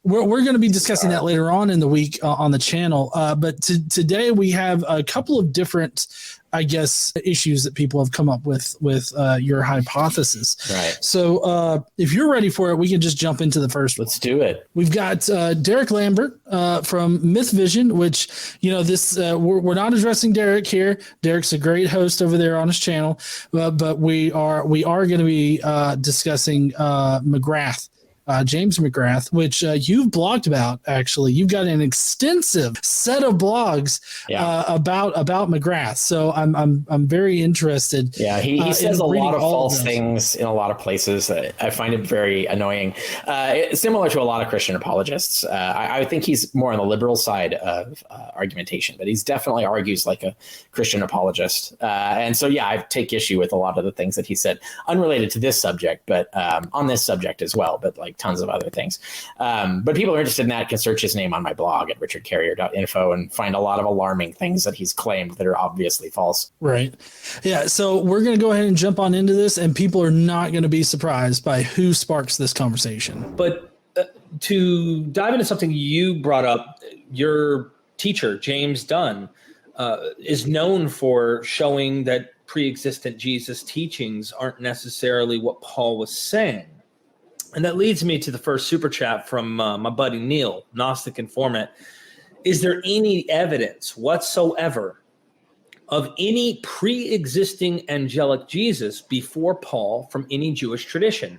We're going to be discussing that later on in the week on the channel. But today we have a couple of different, I guess, issues that people have come up with your hypothesis. Right. So if you're ready for it, we can just jump into the first one. Let's do it. We've got Derek Lambert from Myth Vision, which, this we're not addressing Derek here. Derek's a great host over there on his channel, but we are going to be discussing McGrath. James McGrath, which you've blogged about. Actually, you've got an extensive set of blogs about McGrath. So I'm very interested. Yeah, he says a lot of false things in a lot of places. I find it very annoying. Similar to a lot of Christian apologists. I think he's more on the liberal side of argumentation, but he's definitely argues like a Christian apologist. And so, I take issue with a lot of the things that he said, unrelated to this subject, but on this subject as well. But like tons of other things. But people are interested in that can search his name on my blog at richardcarrier.info and find a lot of alarming things that he's claimed that are obviously false. Right. Yeah. So we're going to go ahead and jump on into this, and people are not going to be surprised by who sparks this conversation. But to dive into something you brought up, your teacher, James Dunn, is known for showing that pre-existent Jesus teachings aren't necessarily what Paul was saying. And that leads me to the first super chat from my buddy Neil, Gnostic Informant. Is there any evidence whatsoever of any pre-existing angelic Jesus before Paul from any Jewish tradition?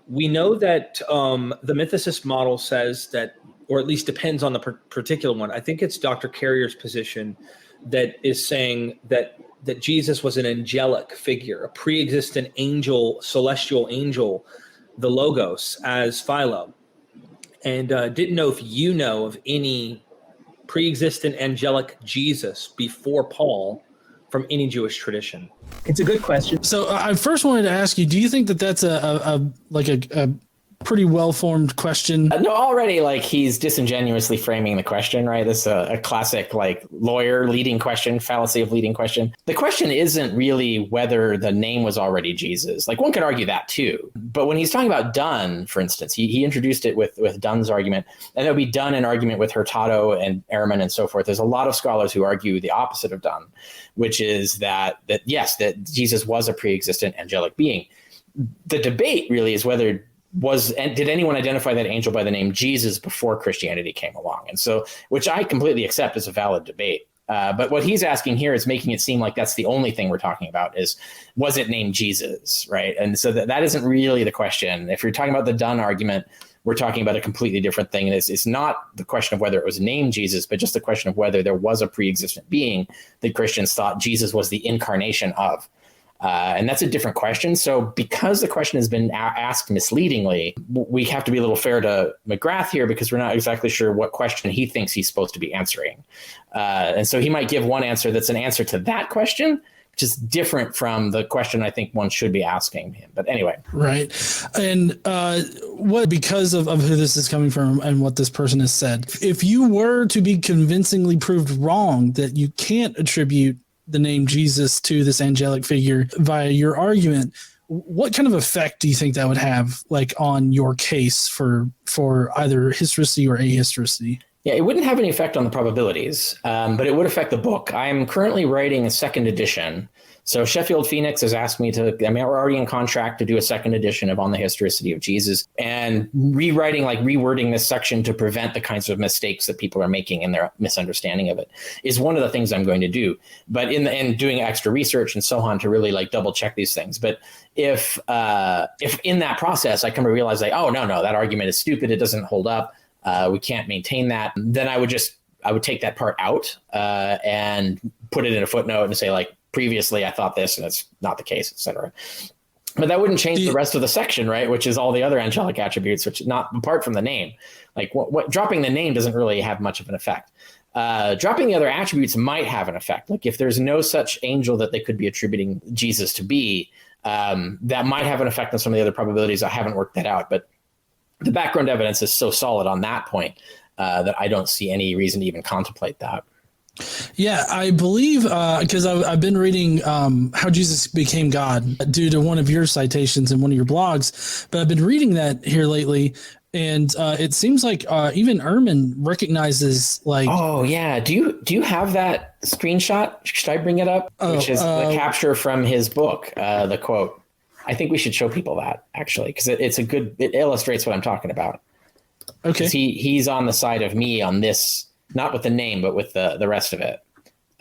We know that the mythicist model says that, or at least depends on the particular one. I think it's Dr. Carrier's position that is saying that Jesus was an angelic figure, a pre-existent angel, celestial angel, the Logos as Philo, and didn't know if you know of any pre-existent angelic Jesus before Paul from any Jewish tradition. It's a good question. So I first wanted to ask you, do you think that that's a pretty well-formed question? No, already he's disingenuously framing the question, right? This is a classic lawyer leading question, fallacy of leading question. The question isn't really whether the name was already Jesus. One could argue that too. But when he's talking about Dunn, for instance, he introduced it with Dunn's argument, and it would be Dunn in argument with Hurtado and Ehrman and so forth. There's a lot of scholars who argue the opposite of Dunn, which is that yes, that Jesus was a pre-existent angelic being. The debate really is whether did anyone identify that angel by the name Jesus before Christianity came along? And so, which I completely accept as a valid debate. But what he's asking here is making it seem like that's the only thing we're talking about is, was it named Jesus, right? And so that isn't really the question. If you're talking about the Dunn argument, we're talking about a completely different thing. And it's not the question of whether it was named Jesus, but just the question of whether there was a pre-existent being that Christians thought Jesus was the incarnation of. And that's a different question. So because the question has been asked misleadingly, we have to be a little fair to McGrath here because we're not exactly sure what question he thinks he's supposed to be answering. And so he might give one answer that's an answer to that question, which is different from the question I think one should be asking him. But anyway. Right. And because of who this is coming from and what this person has said, if you were to be convincingly proved wrong that you can't attribute the name Jesus to this angelic figure via your argument, what kind of effect do you think that would have on your case for either historicity or ahistoricity? Yeah, it wouldn't have any effect on the probabilities, but it would affect the book. I'm currently writing a second edition. So Sheffield Phoenix has asked me we're already in contract to do a second edition of On the Historicity of Jesus, and rewording this section to prevent the kinds of mistakes that people are making in their misunderstanding of it is one of the things I'm going to do. But in the end, doing extra research and so on to really double check these things. But if in that process I come to realize oh, no, that argument is stupid, it doesn't hold up, we can't maintain that, then I would take that part out and put it in a footnote and say previously I thought this and it's not the case, etc. But that wouldn't change the rest of the section, right? Which is all the other angelic attributes, which not apart from the name. What dropping the name doesn't really have much of an effect. Dropping the other attributes might have an effect. If there's no such angel that they could be attributing Jesus to be, that might have an effect on some of the other probabilities. I haven't worked that out, but the background evidence is so solid on that point that I don't see any reason to even contemplate that. Yeah, I believe because I've been reading How Jesus Became God due to one of your citations in one of your blogs, but I've been reading that here lately. And it seems like even Ehrman recognizes like. Oh yeah, do you have that screenshot? Should I bring it up? Which is the capture from his book, the quote. I think we should show people that actually, because it illustrates what I'm talking about. Okay. He's on the side of me on this, not with the name, but with the rest of it.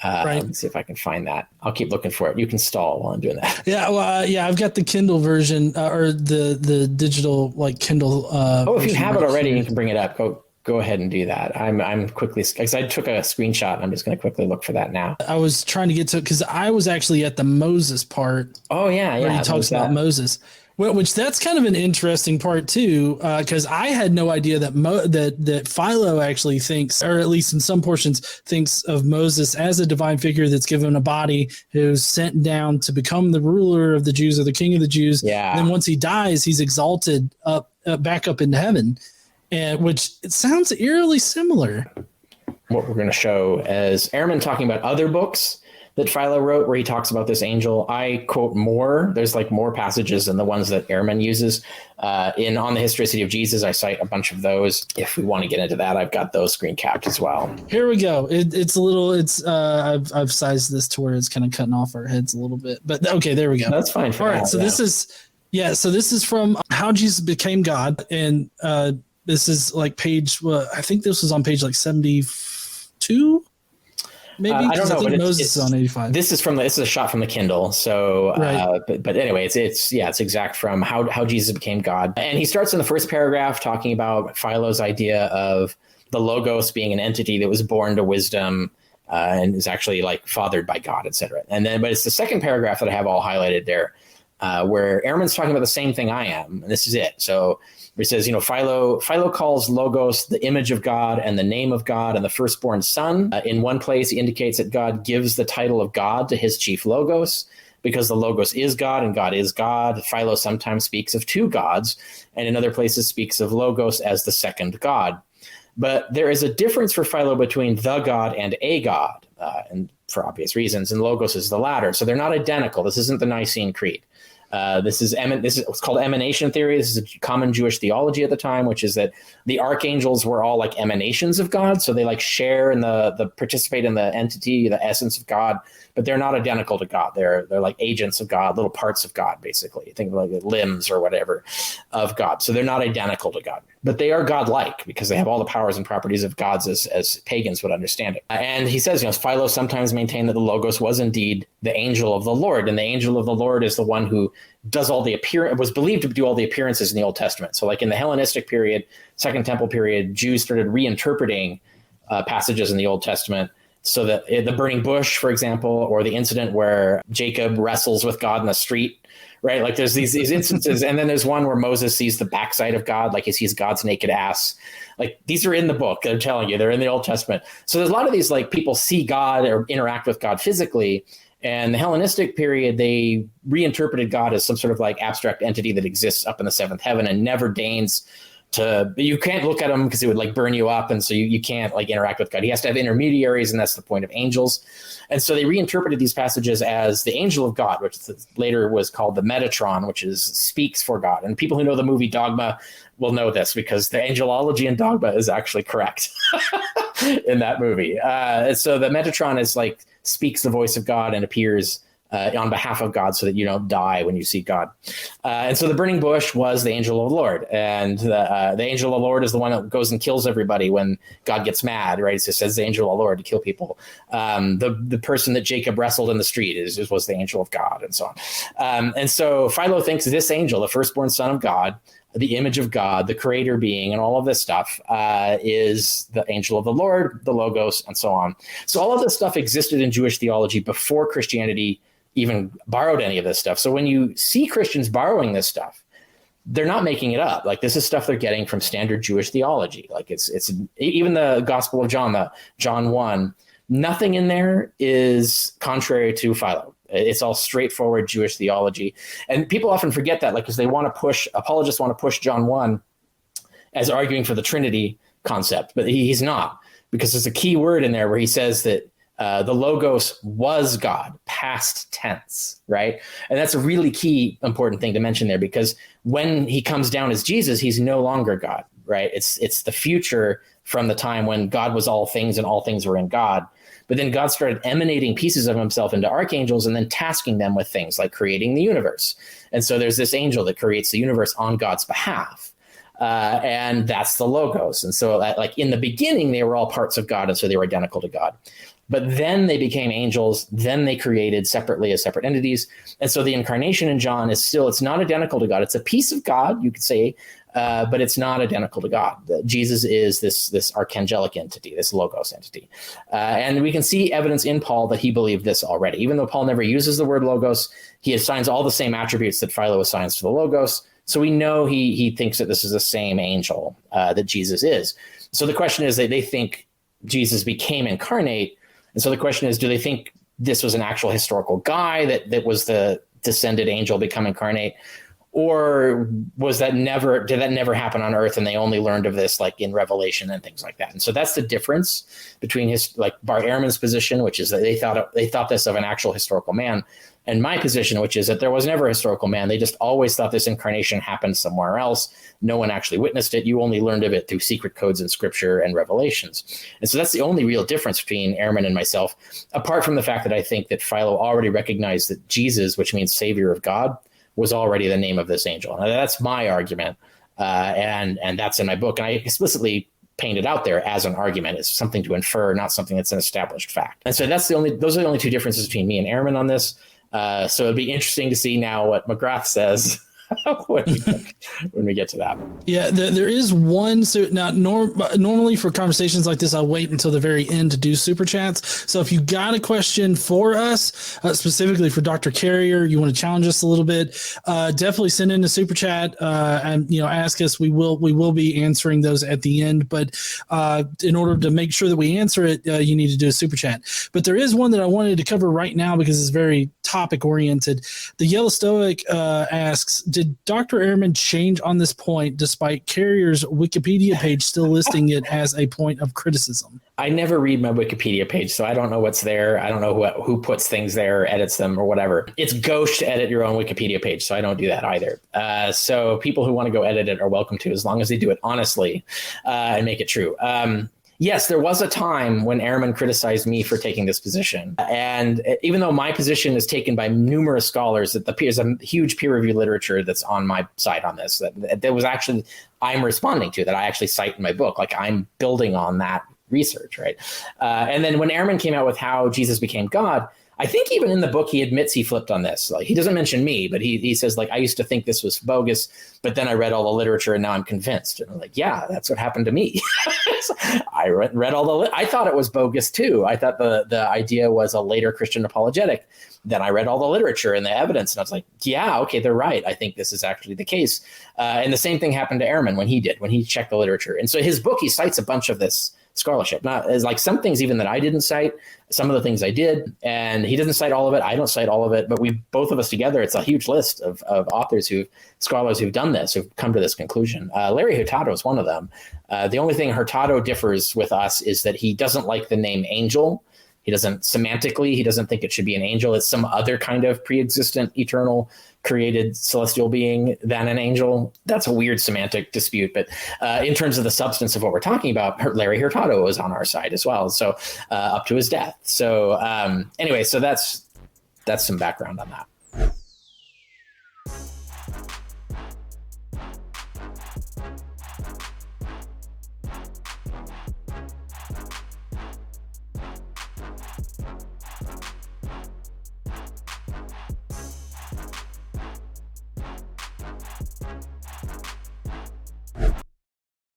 Right. Let me see if I can find that. I'll keep looking for it. You can stall while I'm doing that. Yeah, well, I've got the Kindle version or the digital like Kindle. If you have it already, you can bring it up. Go ahead and do that. I'm quickly, because I took a screenshot. I'm just going to quickly look for that now. I was trying to get to it because I was actually at the Moses part. Oh yeah, where he talks about Moses. Which that's kind of an interesting part too, because I had no idea that that Philo actually thinks, or at least in some portions, thinks of Moses as a divine figure that's given a body, who's sent down to become the ruler of the Jews or the king of the Jews. Yeah. And then once he dies, he's exalted back up into heaven, and which it sounds eerily similar. What we're going to show is Ehrman talking about other books that Philo wrote where he talks about this angel. I quote more. There's like more passages than the ones that Ehrman uses. On the Historicity of Jesus, I cite a bunch of those. If we want to get into that, I've got those screen capped as well. Here we go. I've sized this to where it's kind of cutting off our heads a little bit, but okay, there we go. That's fine. All right. So this is from How Jesus Became God. And this is like page, I think this was on page like 72. Maybe I don't know, I think but Moses is on 85. This is a shot from the Kindle. So, right. But anyway, it's exact from how Jesus became God. And he starts in the first paragraph talking about Philo's idea of the Logos being an entity that was born to wisdom and is actually like fathered by God, etc. But it's the second paragraph that I have all highlighted there, where Ehrman's talking about the same thing I am, and this is it. So he says, Philo calls Logos the image of God and the name of God and the firstborn son. In one place, he indicates that God gives the title of God to his chief Logos because the Logos is God and God is God. Philo sometimes speaks of two gods, and in other places speaks of Logos as the second God. But there is a difference for Philo between the God and a God, and for obvious reasons, and Logos is the latter. So they're not identical. This isn't the Nicene Creed. This is what's called emanation theory. This is a common Jewish theology at the time, which is that the archangels were all like emanations of God. So they like share in the participate in the entity, the essence of God, but they're not identical to God. They're like agents of God, little parts of God, basically. Think of like limbs or whatever of God. So they're not identical to God, but they are God-like because they have all the powers and properties of gods as pagans would understand it. And he says, Philo sometimes maintained that the Logos was indeed the angel of the Lord, and the angel of the Lord is the one who does all the was believed to do all the appearances in the Old Testament. So like in the Hellenistic period, Second Temple period, Jews started reinterpreting passages in the Old Testament so that the burning bush, for example, or the incident where Jacob wrestles with God in the street, right? Like there's these instances. And then there's one where Moses sees the backside of God, like he sees God's naked ass. Like these are in the book. I'm telling you, they're in the Old Testament. So there's a lot of these, like people see God or interact with God physically. And the Hellenistic period, they reinterpreted God as some sort of like abstract entity that exists up in the seventh heaven and never deigns you can't look at him because it would like burn you up. And so you can't like interact with God. He has to have intermediaries, and that's the point of angels. And so they reinterpreted these passages as the angel of God, which later was called the Metatron, which speaks for God. And people who know the movie Dogma will know this because the angelology in Dogma is actually correct in that movie. So the Metatron is like speaks the voice of God and appears on behalf of God so that you don't die when you see God. And so the burning bush was the angel of the Lord. And the angel of the Lord is the one that goes and kills everybody when God gets mad, right? It says the angel of the Lord to kill people. The person that Jacob wrestled in the street was the angel of God, and so on. And so Philo thinks this angel, the firstborn son of God, the image of God, the creator being, and all of this stuff is the angel of the Lord, the Logos, and so on. So all of this stuff existed in Jewish theology before Christianity even borrowed any of this stuff. So when you see Christians borrowing this stuff, they're not making it up. Like this is stuff they're getting from standard Jewish theology. Like it's even the Gospel of John, John 1, nothing in there is contrary to Philo. It's all straightforward Jewish theology. And people often forget that, like, because apologists want to push John 1 as arguing for the Trinity concept, but he's not, because there's a key word in there where he says that the Logos was God, past tense, right? And that's a really key important thing to mention there, because when he comes down as Jesus, he's no longer God, right? It's the future from the time when God was all things and all things were in God. But then God started emanating pieces of himself into archangels and then tasking them with things like creating the universe. And so there's this angel that creates the universe on God's behalf. And that's the Logos. And so like in the beginning, they were all parts of God. And so they were identical to God. But then they became angels. Then they created separately as separate entities. And so the incarnation in John is still, it's not identical to God. It's a piece of God, you could say, but it's not identical to God. Jesus is this archangelic entity, this Logos entity. And we can see evidence in Paul that he believed this already. Even though Paul never uses the word Logos, he assigns all the same attributes that Philo assigns to the Logos. So we know he thinks that this is the same angel that Jesus is. So the question is that they think Jesus became incarnate. And so the question is, do they think this was an actual historical guy that was the descended angel become incarnate? Or did that never happen on earth and they only learned of this like in Revelation and things like that? And so that's the difference between Bar Ehrman's position, which is that they thought this of an actual historical man, and my position, which is that there was never a historical man. They just always thought this incarnation happened somewhere else. No one actually witnessed it. You only learned of it through secret codes in scripture and revelations. And so that's the only real difference between Ehrman and myself, apart from the fact that I think that Philo already recognized that Jesus, which means Savior of God, was already the name of this angel. And that's my argument. And that's in my book. And I explicitly paint it out there as an argument. It's something to infer, not something that's an established fact. And so those are the only two differences between me and Ehrman on this. So it'd be interesting to see now what McGrath says when we get to that. Yeah, there is one. So now, normally for conversations like this, I wait until the very end to do super chats. So if you got a question for us, specifically for Dr. Carrier, you want to challenge us a little bit, definitely send in a super chat and ask us. We will be answering those at the end. But in order to make sure that we answer it, you need to do a super chat. But there is one that I wanted to cover right now because it's very topic oriented. The Yellow Stoic asks, did Dr. Ehrman change on this point despite Carrier's Wikipedia page still listing it as a point of criticism? I never read my Wikipedia page, so I don't know what's there. I don't know who puts things there, edits them, or whatever. It's gauche to edit your own Wikipedia page, so I don't do that either. So people who want to go edit it are welcome to, as long as they do it honestly and make it true. Yes, there was a time when Ehrman criticized me for taking this position. And even though my position is taken by numerous scholars, there's a huge peer-reviewed literature that's on my side on this, that was actually, I'm responding to, that I actually cite in my book. Like I'm building on that research, right? And then when Ehrman came out with how Jesus became God, I think even in the book, he admits he flipped on this. Like he doesn't mention me, but he says, like, I used to think this was bogus, but then I read all the literature and now I'm convinced. And I'm like, yeah, that's what happened to me. So I read all I thought it was bogus too. I thought the idea was a later Christian apologetic. Then I read all the literature and the evidence and I was like, yeah, okay, they're right. I think this is actually the case. And the same thing happened to Ehrman when he checked the literature. And so his book, he cites a bunch of this scholarship. Not as like some things even that I didn't cite, some of the things I did, and he doesn't cite all of it. I don't cite all of it, but we both of us together, it's a huge list of authors scholars who've done this, who've come to this conclusion. Larry Hurtado is one of them. The only thing Hurtado differs with us is that he doesn't like the name angel. He doesn't think it should be an angel. It's some other kind of pre-existent, eternal, created celestial being than an angel. That's a weird semantic dispute. But in terms of the substance of what we're talking about, Larry Hurtado was on our side as well. So up to his death. So anyway, so that's some background on that.